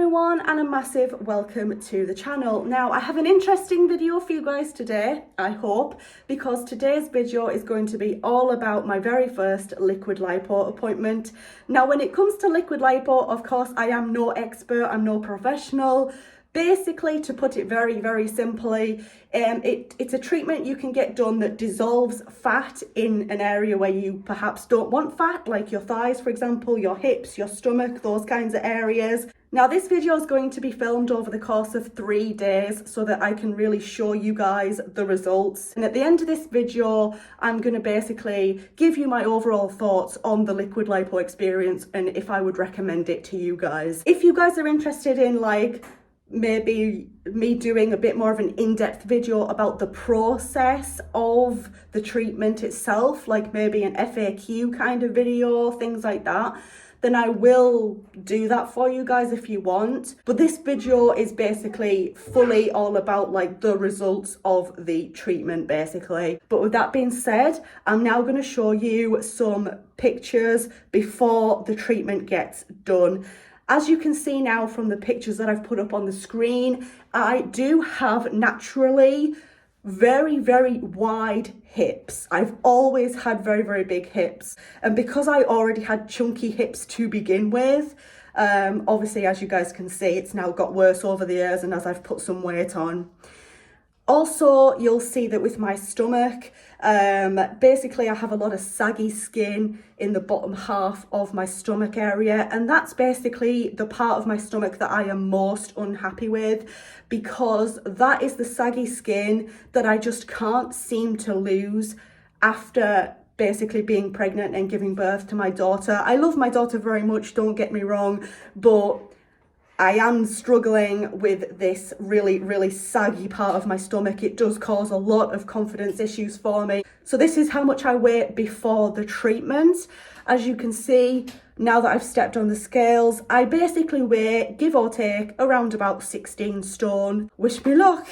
everyone, and a massive welcome to the channel. Now I have an interesting video for you guys today, I hope, because today's video is going to be all about my very first liquid lipo appointment. Now when it comes to liquid lipo, of course I am no expert, I'm no professional. Basically, to put it very simply, it's a treatment you can get done that dissolves fat in an area where you perhaps don't want fat, like your thighs, for example, your hips, your stomach, those kinds of areas. Now, this video is going to be filmed over the course of 3 days so that I can really show you guys the results. And at the end of this video, I'm going to basically give you my overall thoughts on the liquid lipo experience and if I would recommend it to you guys. If you guys are interested in maybe me doing a bit more of an in-depth video about the process of the treatment itself, like maybe an FAQ kind of video, things like that, then I will do that for you guys if you want. But this video is basically fully all about the results of the treatment basically. But with that being said, I'm now going to show you some pictures before the treatment gets done. As you can see now from the pictures that I've put up on the screen, I do have naturally very wide hips. I've always had very big hips. And because I already had chunky hips to begin with, obviously as you guys can see, it's now got worse over the years and as I've put some weight on. Also, you'll see that with my stomach, basically I have a lot of saggy skin in the bottom half of my stomach area, and that's basically the part of my stomach that I am most unhappy with, because that is the saggy skin that I just can't seem to lose after basically being pregnant and giving birth to my daughter. I love my daughter very much, don't get me wrong, but I am struggling with this really saggy part of my stomach. It does cause a lot of confidence issues for me. So this is how much I weigh before the treatment. As you can see, now that I've stepped on the scales, I basically weigh, give or take, around about 16 stone. Wish me luck.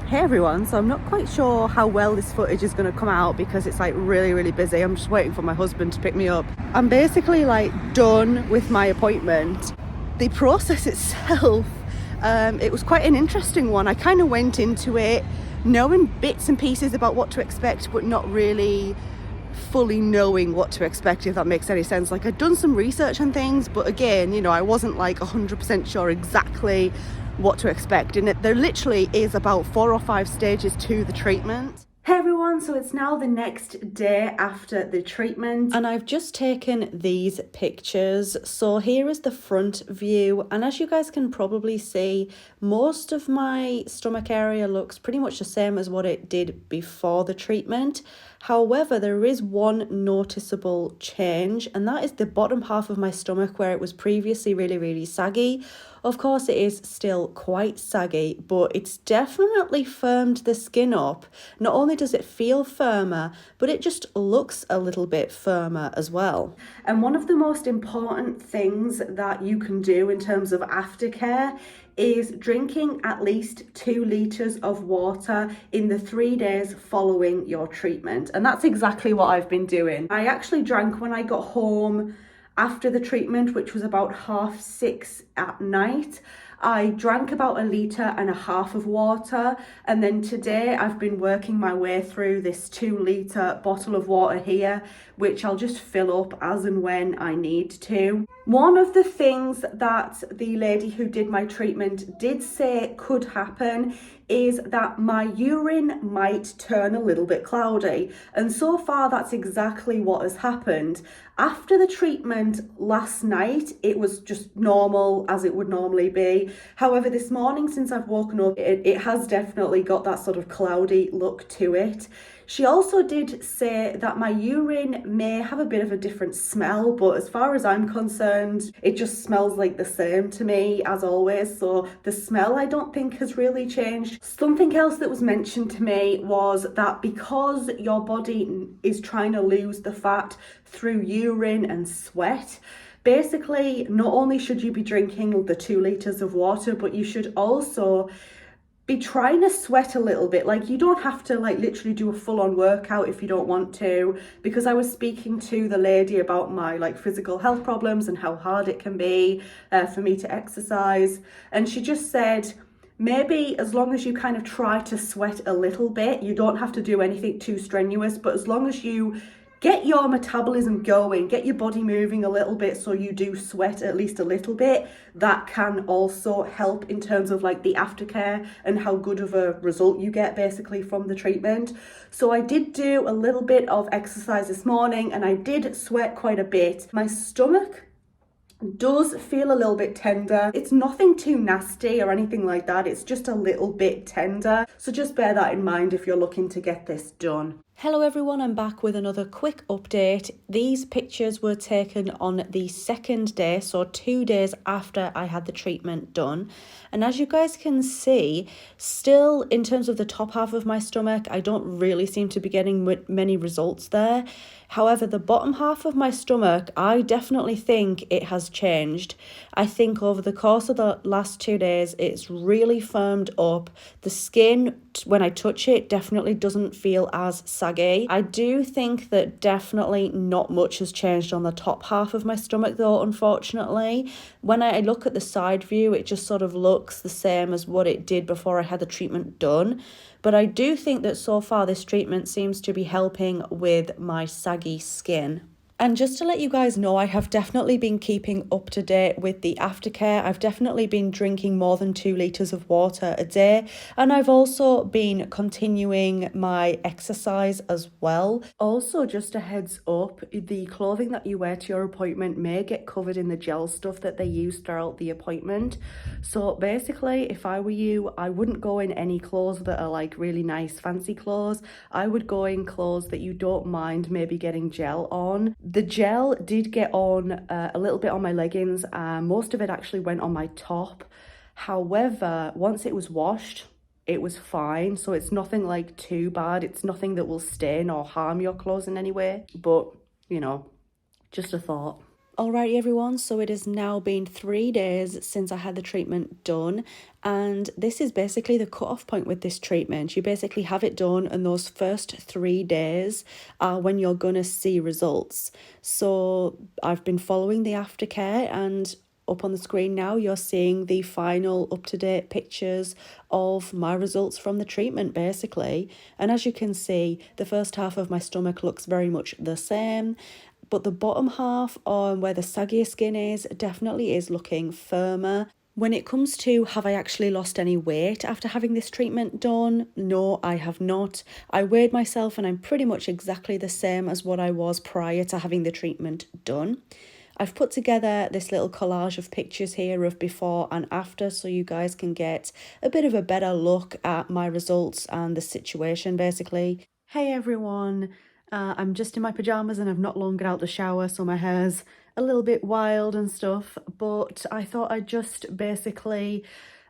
Hey everyone, so I'm not quite sure how well this footage is going to come out because it's really busy. I'm just waiting for my husband to pick me up. I'm basically done with my appointment. The process itself, it was quite an interesting one. I kind of went into it knowing bits and pieces about what to expect, but not really fully knowing what to expect, if that makes any sense. I'd done some research and things, but again, I wasn't 100% sure exactly what to expect. And there literally is about 4 or 5 stages to the treatment. Hey everyone, so it's now the next day after the treatment and I've just taken these pictures. So here is the front view, and as you guys can probably see, most of my stomach area looks pretty much the same as what it did before the treatment. However, there is one noticeable change, and that is the bottom half of my stomach where it was previously really saggy. Of course, it is still quite saggy, but it's definitely firmed the skin up. Not only does it feel firmer, but it just looks a little bit firmer as well. And one of the most important things that you can do in terms of aftercare is drinking at least 2 litres of water in the 3 days following your treatment. And that's exactly what I've been doing. I actually drank when I got home after the treatment, which was about 6:30 at night. I drank about 1.5 litres of water, and then today I've been working my way through this 2-litre bottle of water here, which I'll just fill up as and when I need to. One of the things that the lady who did my treatment did say could happen is that my urine might turn a little bit cloudy, and so far that's exactly what has happened. After the treatment last night, it was just normal as it would normally be. However, this morning since I've woken up, it has definitely got that sort of cloudy look to it. She also did say that my urine may have a bit of a different smell, but as far as I'm concerned, it just smells like the same to me as always. So the smell I don't think has really changed. Something else that was mentioned to me was that because your body is trying to lose the fat through urine and sweat, basically not only should you be drinking the 2 litres of water, but you should also be trying to sweat a little bit. Like, you don't have to like literally do a full-on workout if you don't want to, because I was speaking to the lady about my like physical health problems and how hard it can be for me to exercise, and she just said maybe as long as you kind of try to sweat a little bit, you don't have to do anything too strenuous, but as long as you get your metabolism going, get your body moving a little bit so you do sweat at least a little bit, that can also help in terms of like the aftercare and how good of a result you get basically from the treatment. So I did do a little bit of exercise this morning and I did sweat quite a bit. My stomach does feel a little bit tender. It's nothing too nasty or anything like that. It's just a little bit tender. So just bear that in mind if you're looking to get this done. Hello everyone, I'm back with another quick update. These pictures were taken on the second day, so 2 days after I had the treatment done. And as you guys can see, still in terms of the top half of my stomach, I don't really seem to be getting many results there. However, the bottom half of my stomach, I definitely think it has changed. I think over the course of the last 2 days, it's really firmed up. The skin, when I touch it, definitely doesn't feel as saggy. I do think that definitely not much has changed on the top half of my stomach though, unfortunately. When I look at the side view, it just sort of looks the same as what it did before I had the treatment done. But I do think that so far this treatment seems to be helping with my saggy skin. And just to let you guys know, I have definitely been keeping up to date with the aftercare. I've definitely been drinking more than 2 litres of water a day. And I've also been continuing my exercise as well. Also, just a heads up, the clothing that you wear to your appointment may get covered in the gel stuff that they use throughout the appointment. So basically, if I were you, I wouldn't go in any clothes that are like really nice, fancy clothes. I would go in clothes that you don't mind maybe getting gel on. The gel did get on a little bit on my leggings, and most of it actually went on my top. However, once it was washed, it was fine. So it's nothing like too bad. It's nothing that will stain or harm your clothes in any way. But, you know, just a thought. Alrighty everyone, so it has now been 3 days since I had the treatment done, and this is basically the cut-off point with this treatment. You basically have it done, and those first 3 days are when you're gonna see results. So I've been following the aftercare, and up on the screen now you're seeing the final up-to-date pictures of my results from the treatment basically. And as you can see, the first half of my stomach looks very much the same, but the bottom half, on where the saggier skin is, definitely is looking firmer. When it comes to have I actually lost any weight after having this treatment done, no, I have not. I weighed myself and I'm pretty much exactly the same as what I was prior to having the treatment done. I've put together this little collage of pictures here of before and after, so you guys can get a bit of a better look at my results and the situation basically. Hey everyone, I'm just in my pyjamas and I've not long got out the shower, so my hair's a little bit wild and stuff, but I thought I'd just basically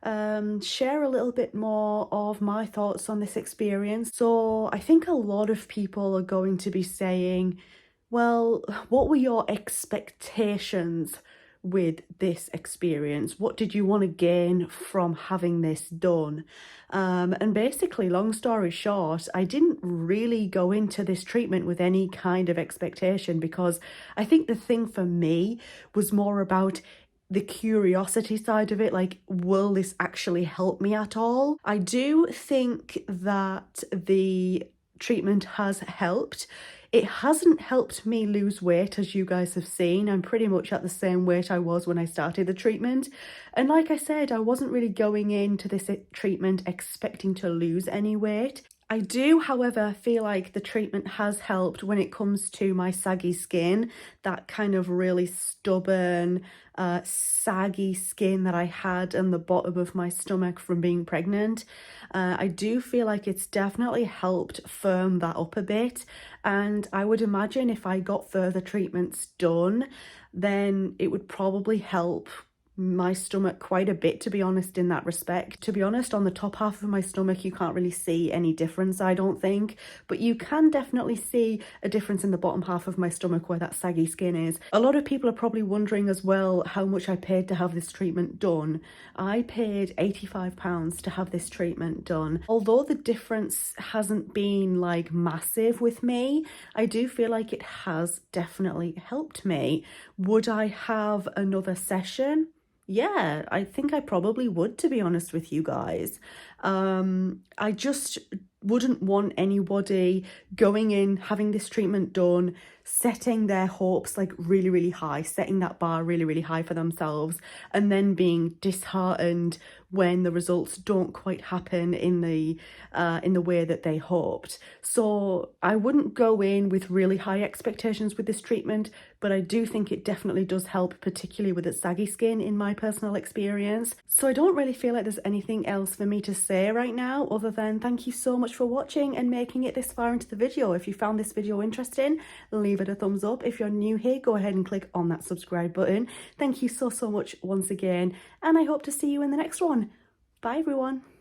share a little bit more of my thoughts on this experience. So I think a lot of people are going to be saying, well, what were your expectations with this experience? What did you want to gain from having this done? And basically, long story short, I didn't really go into this treatment with any kind of expectation, because I think the thing for me was more about the curiosity side of it, like, will this actually help me at all? I do think that the treatment has helped. It hasn't helped me lose weight, as you guys have seen. I'm pretty much at the same weight I was when I started the treatment. And like I said, I wasn't really going into this treatment expecting to lose any weight. I do, however, feel like the treatment has helped when it comes to my saggy skin, that kind of really stubborn, saggy skin that I had in the bottom of my stomach from being pregnant. I do feel like it's definitely helped firm that up a bit, and I would imagine if I got further treatments done, then it would probably help my stomach quite a bit, to be honest, in that respect. To be honest, on the top half of my stomach, you can't really see any difference, I don't think, but you can definitely see a difference in the bottom half of my stomach where that saggy skin is. A lot of people are probably wondering as well how much I paid to have this treatment done. I paid £85 to have this treatment done. Although the difference hasn't been like massive with me, I do feel like it has definitely helped me. Would I have another session? Yeah, I think I probably would, to be honest with you guys. I just wouldn't want anybody going in, having this treatment done, setting their hopes like really, really high, setting that bar really, really high for themselves, and then being disheartened when the results don't quite happen in the way that they hoped. So I wouldn't go in with really high expectations with this treatment, but I do think it definitely does help, particularly with its saggy skin in my personal experience. So I don't really feel like there's anything else for me to say right now other than thank you so much for watching and making it this far into the video. If you found this video interesting, leave it a thumbs up. If you're new here, go ahead and click on that subscribe button. Thank you so much once again, and I hope to see you in the next one. Bye everyone.